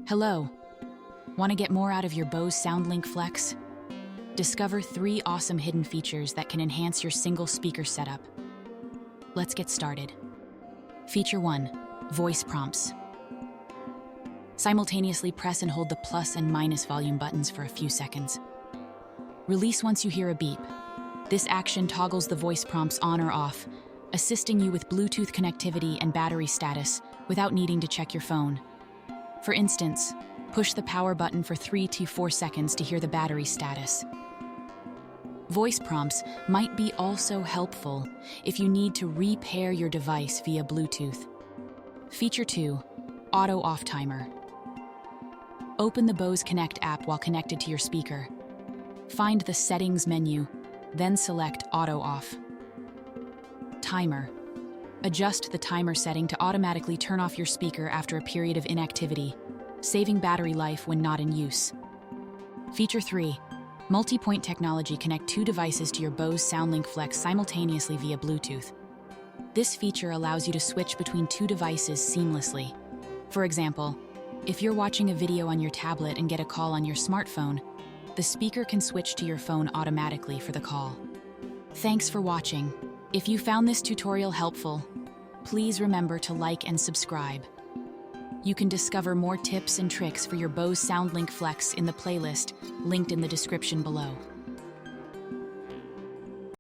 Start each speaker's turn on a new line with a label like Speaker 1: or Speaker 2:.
Speaker 1: Hello. Want to get more out of your Bose SoundLink Flex? Discover 3 awesome hidden features that can enhance your single speaker setup. Let's get started. Feature 1. Voice prompts. Simultaneously press and hold the plus and minus volume buttons for a few seconds. Release once you hear a beep. This action toggles the voice prompts on or off, assisting you with Bluetooth connectivity and battery status without needing to check your phone. For instance, push the power button for 3 to 4 seconds to hear the battery status. Voice prompts might be also helpful if you need to repair your device via Bluetooth. Feature 2. Auto Off Timer. Open the Bose Connect app while connected to your speaker. Find the Settings menu, then select Auto Off. Timer. Adjust the timer setting to automatically turn off your speaker after a period of inactivity, saving battery life when not in use. Feature 3. Multi-point technology. Connect 2 devices to your Bose SoundLink Flex simultaneously via Bluetooth. This feature allows you to switch between 2 devices seamlessly. For example, if you're watching a video on your tablet and get a call on your smartphone, the speaker can switch to your phone automatically for the call. Thanks for watching. If you found this tutorial helpful, please remember to like and subscribe. You can discover more tips and tricks for your Bose SoundLink Flex in the playlist linked in the description below.